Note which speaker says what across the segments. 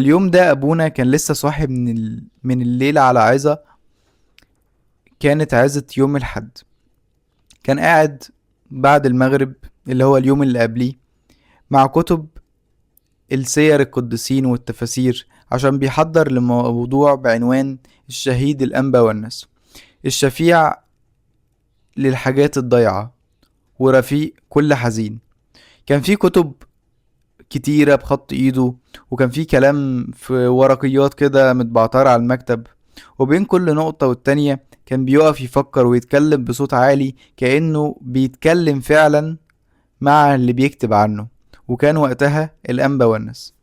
Speaker 1: اليوم ده ابونا كان لسه صاحي من الليل على عظة. كانت عظة يوم الحد. كان قاعد بعد المغرب، اللي هو اليوم اللي قبليه، مع كتب السير القديسين والتفاسير، عشان بيحضر لموضوع بعنوان الشهيد الأنبا والناس، الشفيع للحاجات الضيعة ورفيق كل حزين. كان في كتب كتيرة بخط ايده، وكان في كلام في ورقيات كده متبعترة على المكتب، وبين كل نقطة والتانية كان بيقف يفكر ويتكلم بصوت عالي كأنه بيتكلم فعلا مع اللي بيكتب عنه. وكان وقتها الأنبا والناس.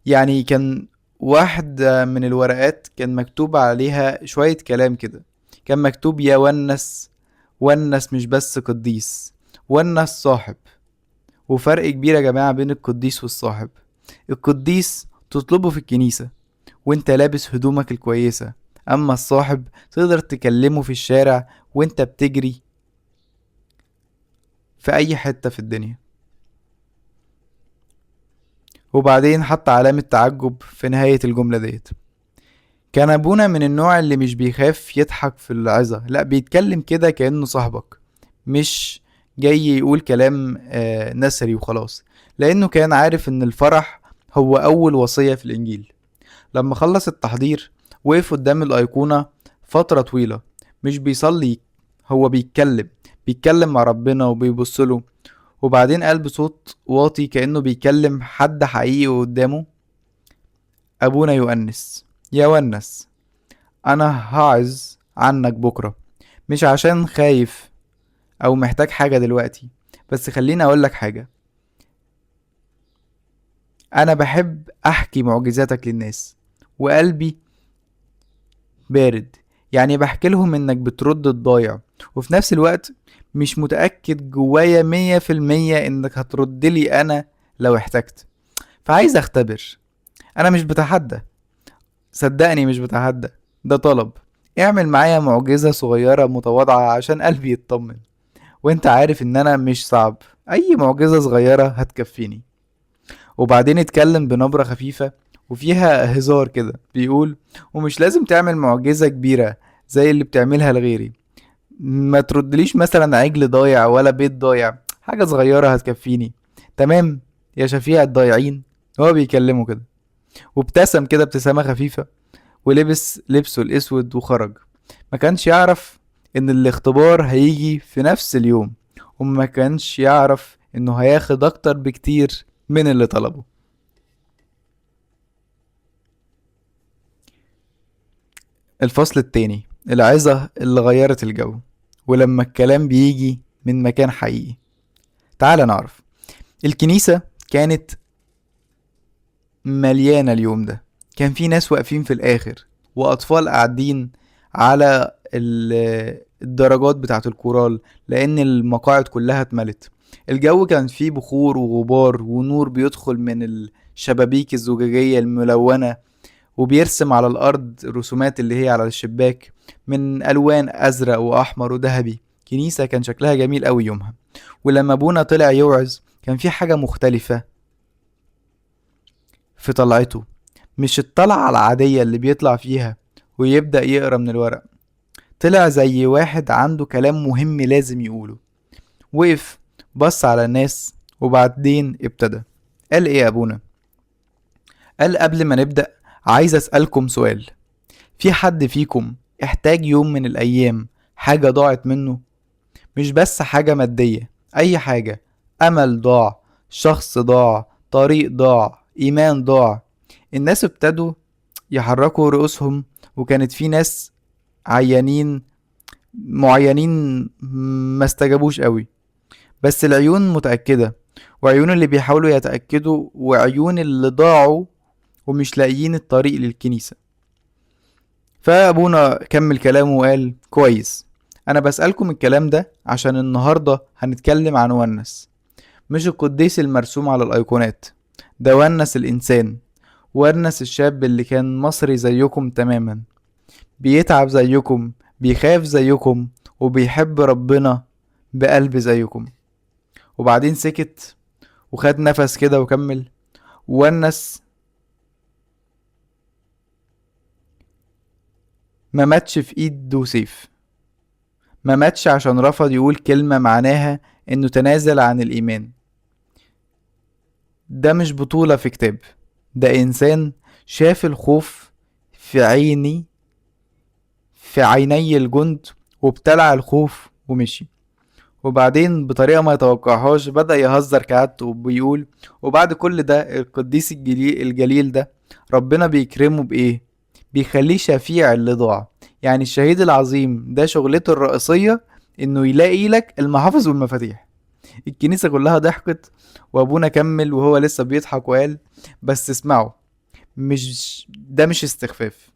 Speaker 1: يعني كان واحدة من الورقات كان مكتوب عليها شوية كلام كده. كان مكتوب: يا ونس، ونس مش بس قديس، ونس صاحب. وفرق كبير يا جماعة بين القديس والصاحب. القديس تطلبه في الكنيسة وانت لابس هدومك الكويسة، اما الصاحب تقدر تكلمه في الشارع وانت بتجري في اي حتة في الدنيا. وبعدين حط علامة تعجب في نهاية الجملة ديت. كان ابونا من النوع اللي مش بيخاف يضحك في العظة، لا بيتكلم كده كأنه صاحبك، مش جاي يقول كلام نثري وخلاص، لانه كان عارف ان الفرح هو اول وصية في الانجيل. لما خلص التحضير وقف قدام الأيقونة فترة طويلة، مش بيصلي، هو بيتكلم مع ربنا وبيبصله. وبعدين قال بصوت واطي كأنه بيكلم حد حقيقي قدامه: أبونا يؤنس، يا ونس، أنا هعظ عنك بكرة، مش عشان خايف أو محتاج حاجة دلوقتي، بس خليني أقولك حاجة. أنا بحب أحكي معجزاتك للناس، وقلبي بارد. يعني بحكي لهم انك بترد الضايع، وفي نفس الوقت مش متأكد جوايا 100% انك هترد لي انا لو احتجت. فعايز اختبر. انا مش بتحدى، صدقني مش بتحدى، ده طلب. اعمل معايا معجزة صغيرة متواضعة عشان قلبي يطمن. وانت عارف ان انا مش صعب، اي معجزة صغيرة هتكفيني. وبعدين اتكلم بنبرة خفيفة وفيها هزار كده، بيقول: ومش لازم تعمل معجزة كبيرة زي اللي بتعملها لغيري. ما تردليش مثلا عجل ضايع ولا بيت ضايع، حاجة صغيرة هتكفيني. تمام يا شفيع الضايعين. هو بيكلمه كده، وابتسم كده ابتسامة خفيفة، ولبس لبسه الاسود وخرج. ما كانش يعرف ان الاختبار هيجي في نفس اليوم، وما كانش يعرف انه هياخد اكتر بكتير من اللي طلبه. الفصل التاني: العظة اللي غيرت الجو. ولما الكلام بيجي من مكان حقيقي. تعال نعرف. الكنيسة كانت مليانة اليوم ده. كان في ناس واقفين في الآخر، وأطفال قاعدين على الدرجات بتاعة الكورال، لأن المقاعد كلها اتملت. الجو كان فيه بخور وغبار ونور بيدخل من الشبابيك الزجاجية الملونة، وبيرسم على الأرض رسومات اللي هي على الشباك من ألوان أزرق وأحمر وذهبي. كنيسة كان شكلها جميل أوي يومها. ولما أبونا طلع يوعظ كان في حاجة مختلفة في طلعته. مش الطلعة العادية اللي بيطلع فيها ويبدأ يقرا من الورق. طلع زي واحد عنده كلام مهم لازم يقوله. وقف، بص على الناس، وبعدين ابتدى. قال ايه يا ابونا؟ قال: قبل ما نبدأ عايز اسألكم سؤال. في حد فيكم احتاج يوم من الايام حاجة ضاعت منه؟ مش بس حاجة مادية، اي حاجة. امل ضاع، شخص ضاع، طريق ضاع، ايمان ضاع. الناس ابتدوا يحركوا رؤوسهم، وكانت في ناس عيانين معينين ما استجابوش قوي، بس العيون متأكدة، وعيون اللي بيحاولوا يتأكدوا، وعيون اللي ضاعوا ومش لاقيين الطريق للكنيسة. فأبونا كمل كلامه وقال: كويس، أنا بسألكم الكلام ده عشان النهاردة هنتكلم عن ونس. مش القديس المرسوم على الأيقونات، ده ونس الإنسان. ونس الشاب اللي كان مصري زيكم تماما، بيتعب زيكم، بيخاف زيكم، وبيحب ربنا بقلب زيكم. وبعدين سكت وخد نفس كده وكمل: ونس ما ماتش في ايده سيف، ما ماتش عشان رفض يقول كلمة معناها انه تنازل عن الايمان. ده مش بطولة في كتاب، ده انسان شاف الخوف في في عيني الجند، وابتلع الخوف ومشي. وبعدين بطريقة ما يتوقعهاش بدأ يهزر كعادته وبيقول: وبعد كل ده القديس الجليل ده ربنا بيكرمه بإيه؟ بيخليه شفيع اللي ضاع. يعني الشهيد العظيم ده شغلته الرئيسية إنه يلاقي لك المحافظ والمفاتيح. الكنيسة كلها ضحكت، وأبونا كمل وهو لسه بيضحك وقال: بس اسمعوا، مش استخفاف،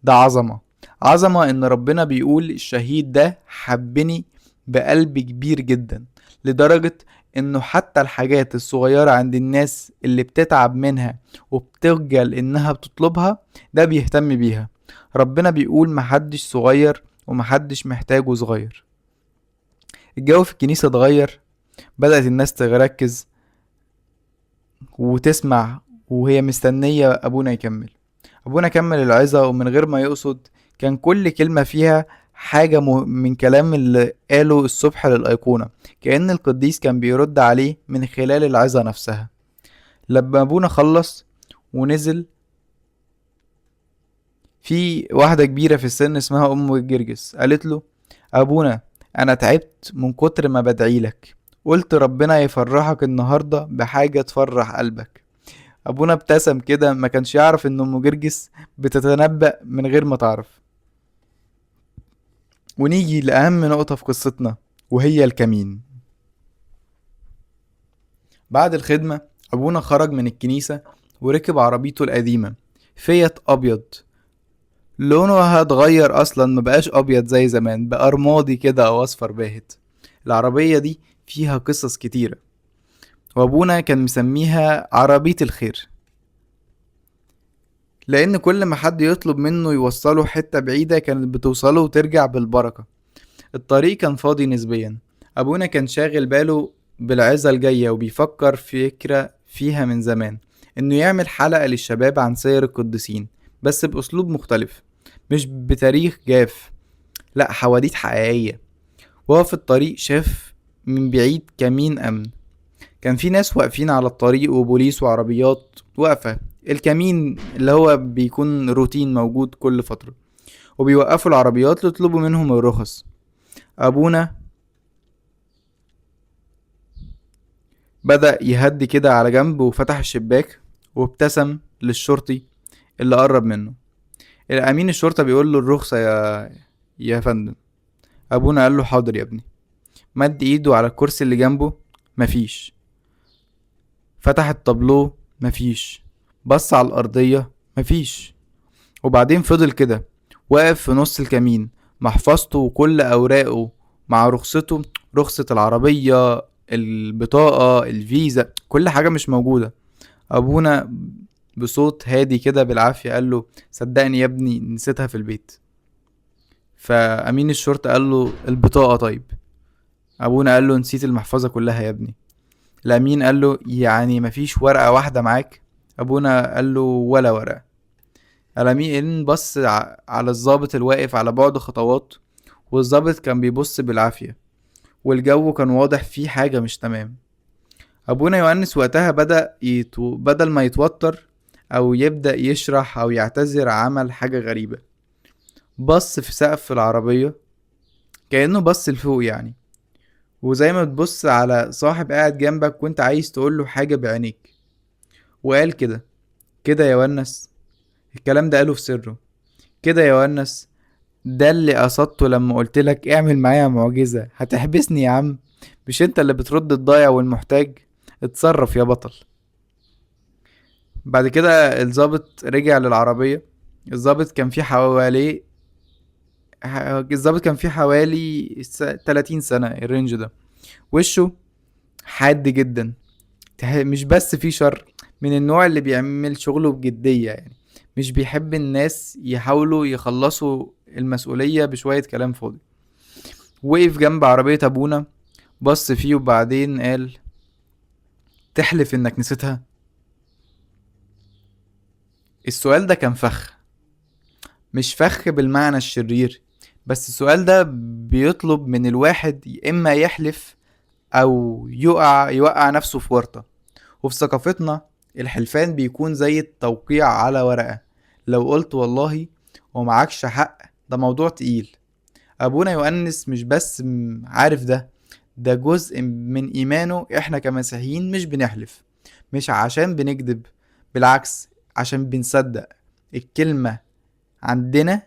Speaker 1: ده عظمة. عظمة ان ربنا بيقول الشهيد ده حبني بقلب كبير جدا، لدرجة انه حتى الحاجات الصغيرة عند الناس اللي بتتعب منها وبتخجل انها بتطلبها ده بيهتم بيها. ربنا بيقول محدش صغير ومحدش محتاجه صغير. الجو في الكنيسة اتغير، بدأت الناس تركز وتسمع وهي مستنية أبونا يكمل. أبونا كمل العظة ومن غير ما يقصد كان كل كلمة فيها حاجة من كلام اللي قاله الصبح للأيقونة، كأن القديس كان بيرد عليه من خلال العظة نفسها. لما أبونا خلص ونزل، في واحدة كبيرة في السن اسمها أم الجرجس قالت له: أبونا، أنا تعبت من كتر ما بدعيلك، قلت ربنا يفرحك النهاردة بحاجة تفرح قلبك. ابونا ابتسم كده، ما كانش يعرف ان ام جرجس بتتنبأ من غير ما تعرف. ونيجي لأهم نقطة في قصتنا، وهي الكمين. بعد الخدمة ابونا خرج من الكنيسة وركب عربيته القديمة، فيات ابيض. لونه اتغير اصلا، ما بقاش ابيض زي زمان، بقى رمادي كده او اصفر باهت. العربية دي فيها قصص كتيرة، وابونا كان مسميها عربية الخير، لان كل ما حد يطلب منه يوصله حتة بعيدة كانت بتوصله وترجع بالبركة. الطريق كان فاضي نسبيا. ابونا كان شاغل باله بالعظة الجاية وبيفكر في فكرة فيها من زمان، انه يعمل حلقة للشباب عن سير القديسين، بس باسلوب مختلف، مش بتاريخ جاف، لا، حواديت حقيقية. وهو في الطريق شاف من بعيد كمين امن، كان في ناس واقفين على الطريق وبوليس وعربيات واقفة. الكمين اللي هو بيكون روتين موجود كل فترة، وبيوقفوا العربيات يطلبوا منهم الرخص. ابونا بدأ يهدي كده على جنب وفتح الشباك وابتسم للشرطي اللي قرب منه. الأمين الشرطة بيقول له: الرخصة يا فندم. أبونا قال له: حاضر يا ابني. مد ايده على الكرسي اللي جنبه، مفيش. فتح التابلو، مفيش. بص على الأرضية، مفيش. وبعدين فضل كده واقف في نص الكمين، محفظته وكل أوراقه مع رخصته، رخصة العربية، البطاقة، الفيزا، كل حاجة مش موجودة. أبونا بصوت هادي كده بالعافية قال له: صدقني يا ابني نسيتها في البيت. فأمين الشرطة قال له: البطاقة طيب؟ أبونا قال له: نسيت المحفظة كلها يا ابني. الأمين قال له: يعني مفيش ورقة واحدة معاك؟ أبونا قال له: ولا ورقة. الأمين بص على الضابط الواقف على بعد خطوات، والضابط كان بيبص بالعافية، والجو كان واضح فيه حاجة مش تمام. أبونا يوحنس وقتها بدل ما يتوتر أو يبدأ يشرح أو يعتذر، عمل حاجة غريبة. بص في سقف العربية كأنه بص لفوق يعني، وزي ما بتبص على صاحب قاعد جنبك وانت عايز تقوله حاجة بعينيك. وقال كده: كده يا ونس. الكلام ده قاله في سره: كده يا ونس، ده اللي قصدته لما قلتلك اعمل معايا معجزة. هتحبسني يا عم؟ مش انت اللي بترد الضايع والمحتاج؟ اتصرف يا بطل. بعد كده الضابط رجع للعربية. الضابط كان فيه حوالي الضابط كان فيه حوالي 30 سنة الرينج ده. وشه حاد جدا، مش بس فيه شر، من النوع اللي بيعمل شغله بجدية يعني، مش بيحب الناس يحاولوا يخلصوا المسؤولية بشوية كلام فاضي. وقف جنب عربية أبونا، بص فيه وبعدين قال: تحلف إنك نسيتها؟ السؤال ده كان فخ، مش فخ بالمعنى الشرير، بس السؤال ده بيطلب من الواحد يا إما يحلف أو يوقع نفسه في ورطة. وفي ثقافتنا الحلفان بيكون زي التوقيع على ورقة، لو قلت والله ومعكش حق ده موضوع تقيل. أبونا يؤنس مش بس عارف ده جزء من إيمانه. إحنا كمسيحيين مش بنحلف مش عشان بنكذب، بالعكس عشان بنصدق الكلمة عندنا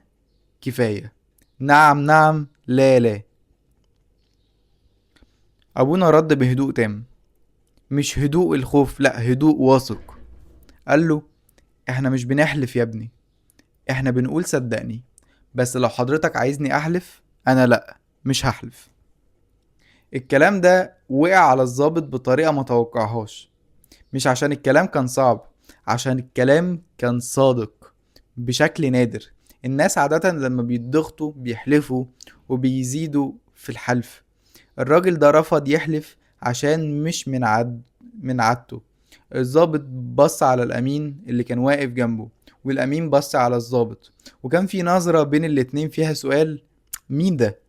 Speaker 1: كفاية. نعم نعم، لا لا. أبونا رد بهدوء تام، مش هدوء الخوف، لأ هدوء واثق. قال له احنا مش بنحلف يا ابني، احنا بنقول صدقني. بس لو حضرتك عايزني احلف انا لأ، مش هحلف. الكلام ده وقع على الضابط بطريقة ما توقعهاش، مش عشان الكلام كان صعب، عشان الكلام كان صادق بشكل نادر. الناس عادة لما بيتضغطوا بيحلفوا وبيزيدوا في الحلف. الراجل ده رفض يحلف عشان مش من عادته. الضابط بص على الأمين اللي كان واقف جنبه، والأمين بص على الضابط، وكان في نظرة بين الاتنين فيها سؤال: مين ده؟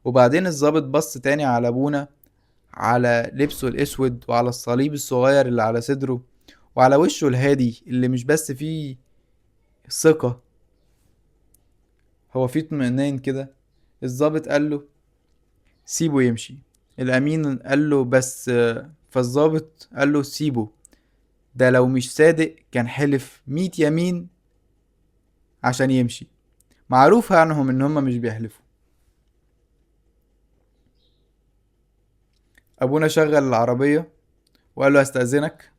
Speaker 1: وبعدين الضابط بص تاني على أبونا، على لبسه الأسود وعلى الصليب الصغير اللي على صدره وعلى وشه الهادي اللي مش بس فيه ثقة، هو فيه اطمئنان كده. الضابط قال له سيبه يمشي. الأمين قال له بس فالضابط قال له سيبه، ده لو مش صادق كان حلف 100 يمين عشان يمشي. معروف عنهم ان هم مش بيحلفوا. ابونا شغل العربية وقال له استأذنك،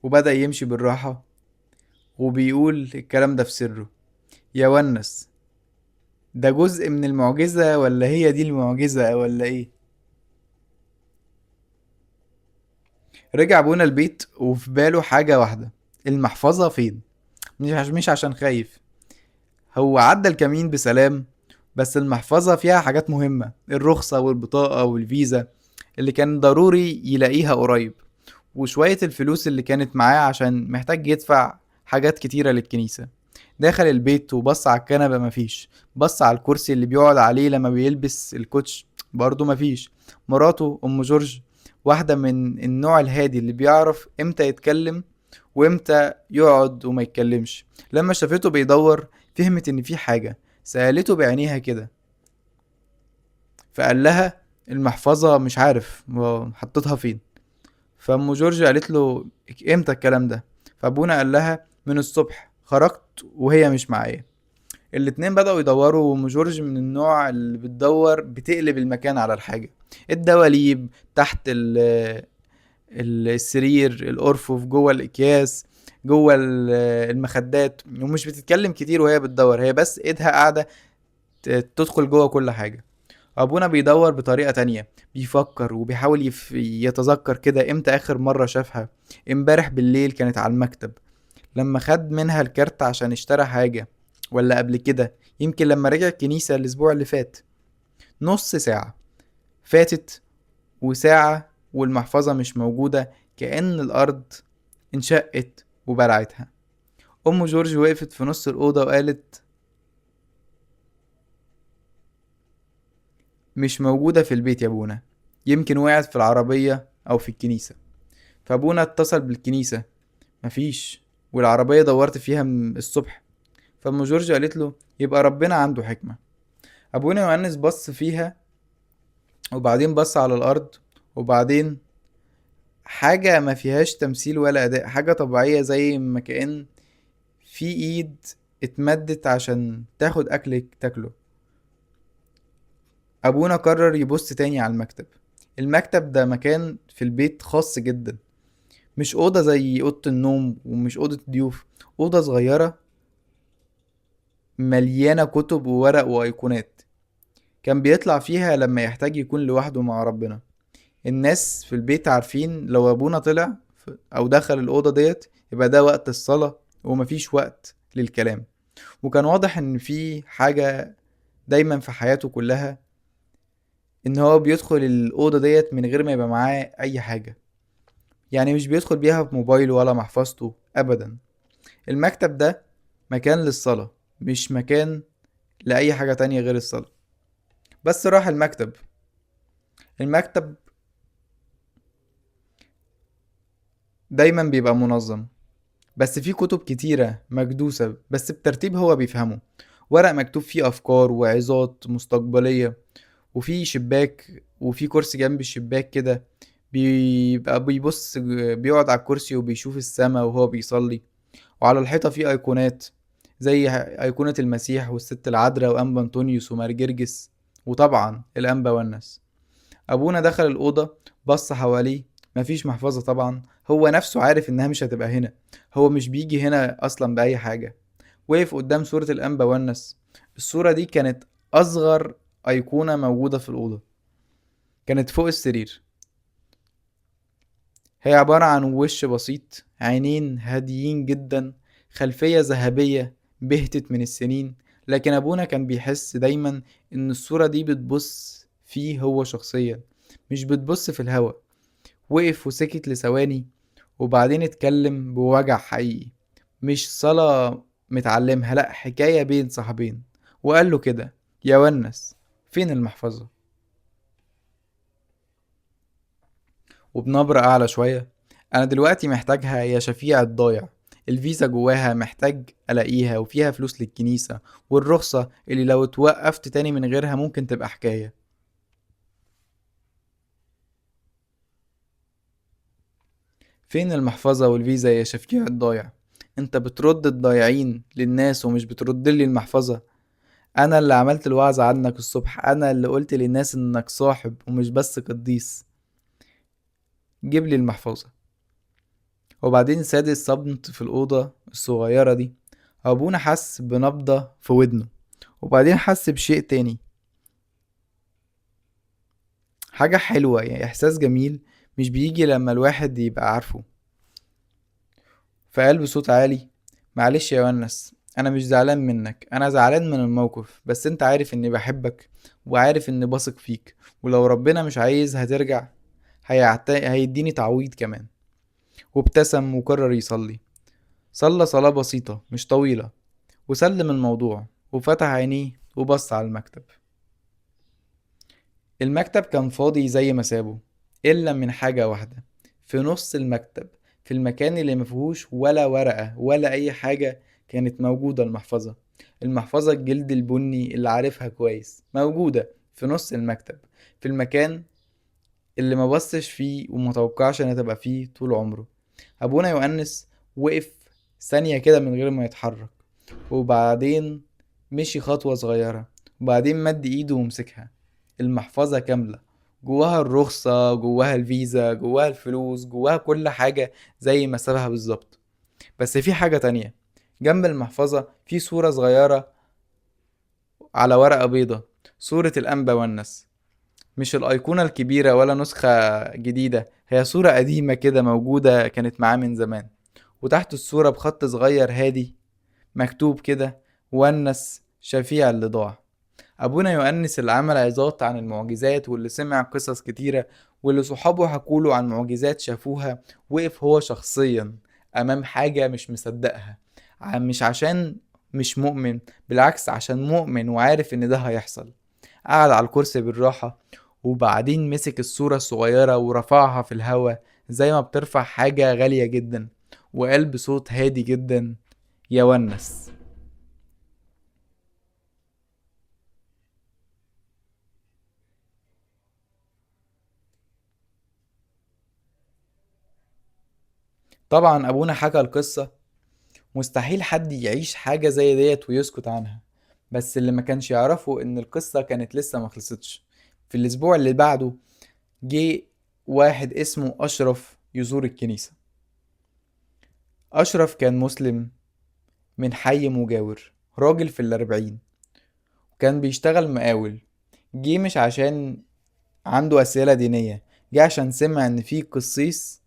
Speaker 1: وبدأ يمشي بالراحة وبيقول الكلام ده في سره: يا ونس، ده جزء من المعجزة ولا هي دي المعجزة ولا ايه؟ رجع ابونا البيت وفي باله حاجة واحدة: المحفظة فين؟ مش عشان خايف، هو عدى الكمين بسلام، بس المحفظة فيها حاجات مهمة: الرخصة والبطاقة والفيزا اللي كان ضروري يلاقيها قريب، وشوية الفلوس اللي كانت معاه عشان محتاج يدفع حاجات كتيرة للكنيسة. دخل البيت وبص على الكنبة، مفيش. بص على الكرسي اللي بيقعد عليه لما بيلبس الكوتش، برضه مفيش. مراته أم جورج واحدة من النوع الهادي اللي بيعرف امتى يتكلم وامتى يقعد وما يتكلمش. لما شافته بيدور فهمت ان في حاجة، سألته بعينيها كده، فقال لها المحفظة مش عارف حطيتها فين. فأم جورج قالت له امتى الكلام ده؟ فأبونا قال لها من الصبح، خرجت وهي مش معايا. الاتنين بدأوا يدوروا، وأم جورج من النوع اللي بتدور بتقلب المكان على الحاجة: الدواليب تحت السرير، الأرفف جوه الأكياس، جوه المخدات، ومش بتتكلم كتير وهي بتدور، هي بس ايدها قاعدة تدخل جوه كل حاجة. ابونا بيدور بطريقة تانية، بيفكر وبيحاول يتذكر كده امتى اخر مرة شافها. امبارح بالليل كانت على المكتب لما خد منها الكارت عشان اشترى حاجة، ولا قبل كده يمكن لما رجع الكنيسة الاسبوع اللي فات. نص ساعة فاتت، وساعة والمحفظة مش موجودة، كأن الأرض انشقت وبلعتها. أم جورج وقفت في نص الأوضة وقالت مش موجودة في البيت يا ابونا، يمكن وقعت في العربية أو في الكنيسة. فابونا اتصل بالكنيسة، مفيش، والعربية دورت فيها من الصبح. فأم جورج قالت له يبقى ربنا عنده حكمة. أبونا يوحنس بص فيها، وبعدين بص على الأرض، وبعدين حاجة ما فيهاش تمثيل ولا أداء، حاجة طبيعية زي ما كأن في إيد اتمدت عشان تاخد أكلك تاكله. أبونا قرر يبص تاني على المكتب. المكتب ده مكان في البيت خاص جدا، مش أوضة زي أوضة النوم ومش أوضة ضيوف، أوضة صغيرة مليانة كتب وورق وأيقونات، كان بيطلع فيها لما يحتاج يكون لوحده مع ربنا. الناس في البيت عارفين لو أبونا طلع أو دخل الأوضة ديت يبقى ده وقت الصلاة ومفيش وقت للكلام. وكان واضح إن في حاجة دايما في حياته كلها، إن هو بيدخل الأوضة ديت من غير ما يبقى معاه أي حاجة، يعني مش بيدخل بيها بموبايله ولا محفظته أبدا. المكتب ده مكان للصلاة، مش مكان لأي حاجة تانية غير الصلاة. بس راح المكتب دايما بيبقى منظم، بس في كتب كتيرة مكدوسة بس بترتيب هو بيفهمه. ورق مكتوب فيه أفكار وعظات مستقبلية، وفي شباك وفي كرسي جنب الشباك كده، بيبقى بيبص، بيقعد على الكرسي وبيشوف السما وهو بيصلي. وعلى الحيطة في أيقونات زي أيقونة المسيح والست العذراء وأنبا أنطونيوس ومارجرجس، وطبعا الأنبا والناس. أبونا دخل الأوضة، بص حواليه، مفيش محفظة طبعا. هو نفسه عارف إنها مش هتبقى هنا، هو مش بيجي هنا أصلا بأي حاجة. وقف قدام صورة الأنبا والنس. الصورة دي كانت أصغر أيقونة موجودة في الأوضة، كانت فوق السرير. هي عبارة عن وش بسيط، عينين هاديين جدا، خلفية ذهبية بهتت من السنين. لكن أبونا كان بيحس دايما إن الصورة دي بتبص فيه هو شخصيا، مش بتبص في الهوا. وقف وسكت لثواني، وبعدين اتكلم بوجع حقيقي، مش صلاة متعلمها، لأ، حكاية بين صاحبين. وقال له كده: يا ونس، فين المحفظة؟ وبنبرة أعلى شوية: أنا دلوقتي محتاجها يا شفيع الضايع. الفيزا جواها محتاج ألاقيها، وفيها فلوس للكنيسة، والرخصة اللي لو اتوقفت تاني من غيرها ممكن تبقى حكاية. فين المحفظة والفيزا يا شفيع الضايع؟ انت بترد الضايعين للناس ومش بترد لي المحفظة. انا اللي عملت الوعظ عنك الصبح، انا اللي قلت للناس انك صاحب ومش بس قديس. جيب لي المحفظة. وبعدين ساد الصمت في الأوضة الصغيرة دي. أبونا حس بنبضة في ودنه، وبعدين حس بشيء تاني، حاجة حلوة، يعني إحساس جميل مش بيجي لما الواحد يبقى عارفه. فقال بصوت عالي: معلش يا ونس، أنا مش زعلان منك، أنا زعلان من الموقف، بس أنت عارف إني بحبك وعارف إني بثق فيك، ولو ربنا مش عايز هترجع هيديني تعويض كمان. وابتسم وقرر يصلي. صلى صلاة بسيطة مش طويلة، وسلم الموضوع وفتح عينيه وبص على المكتب. المكتب كان فاضي زي ما سابه، إلا من حاجة واحدة. في نص المكتب، في المكان اللي مفيهوش ولا ورقة ولا أي حاجة، كانت موجودة المحفظة. المحفظة الجلد البني اللي عارفها كويس، موجودة في نص المكتب، في المكان اللي ما بصش فيه وما توقعش انها تبقى فيه طول عمره. أبونا يؤنس وقف ثانية كده من غير ما يتحرك، وبعدين مشي خطوة صغيرة، وبعدين مد ايده ومسكها. المحفظة كاملة، جواها الرخصة، جواها الفيزا، جواها الفلوس، جواها كل حاجة زي ما سابها بالظبط. بس في حاجة تانية. جنب المحفظة في صورة صغيرة على ورقة بيضة، صورة الأنبا والنس. مش الأيقونة الكبيرة ولا نسخة جديدة، هي صورة قديمة كده موجودة كانت معاه من زمان. وتحت الصورة بخط صغير هادي مكتوب كده: ونس شفيع اللي ضاع. أبونا يؤنس اللي عمل عظات عن المعجزات، واللي سمع قصص كتيرة، واللي صحابه حكوله عن معجزات شافوها، وقف هو شخصيا أمام حاجة مش مصدقها. مش عشان مش مؤمن، بالعكس عشان مؤمن وعارف إن ده هيحصل. قعد على الكرسي بالراحة، وبعدين مسك الصورة الصغيرة ورفعها في الهوا زي ما بترفع حاجة غالية جدا، وقال بصوت هادي جدا: يا ونس. طبعا أبونا حكى القصة. مستحيل حد يعيش حاجة زي ديت ويسكت عنها، بس اللي ما كانش يعرفه إن القصة كانت لسه ما خلصتش. في الأسبوع اللي بعده جه واحد اسمه أشرف يزور الكنيسة. أشرف كان مسلم من حي مجاور، راجل في الأربعين، وكان بيشتغل مقاول. جه مش عشان عنده أسئلة دينية، جه عشان سمع إن في قسيس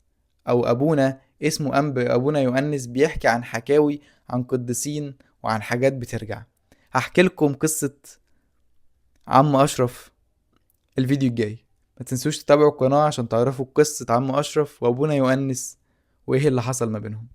Speaker 1: أو أبونا اسمه أبونا يؤنس بيحكي عن حكاوي عن قديسين وعن حاجات بترجع. هحكي لكم قصة عم أشرف الفيديو الجاي. ما تنسوش تتابعوا القناة عشان تعرفوا قصة عم أشرف وأبونا يؤنس وإيه اللي حصل ما بينهم.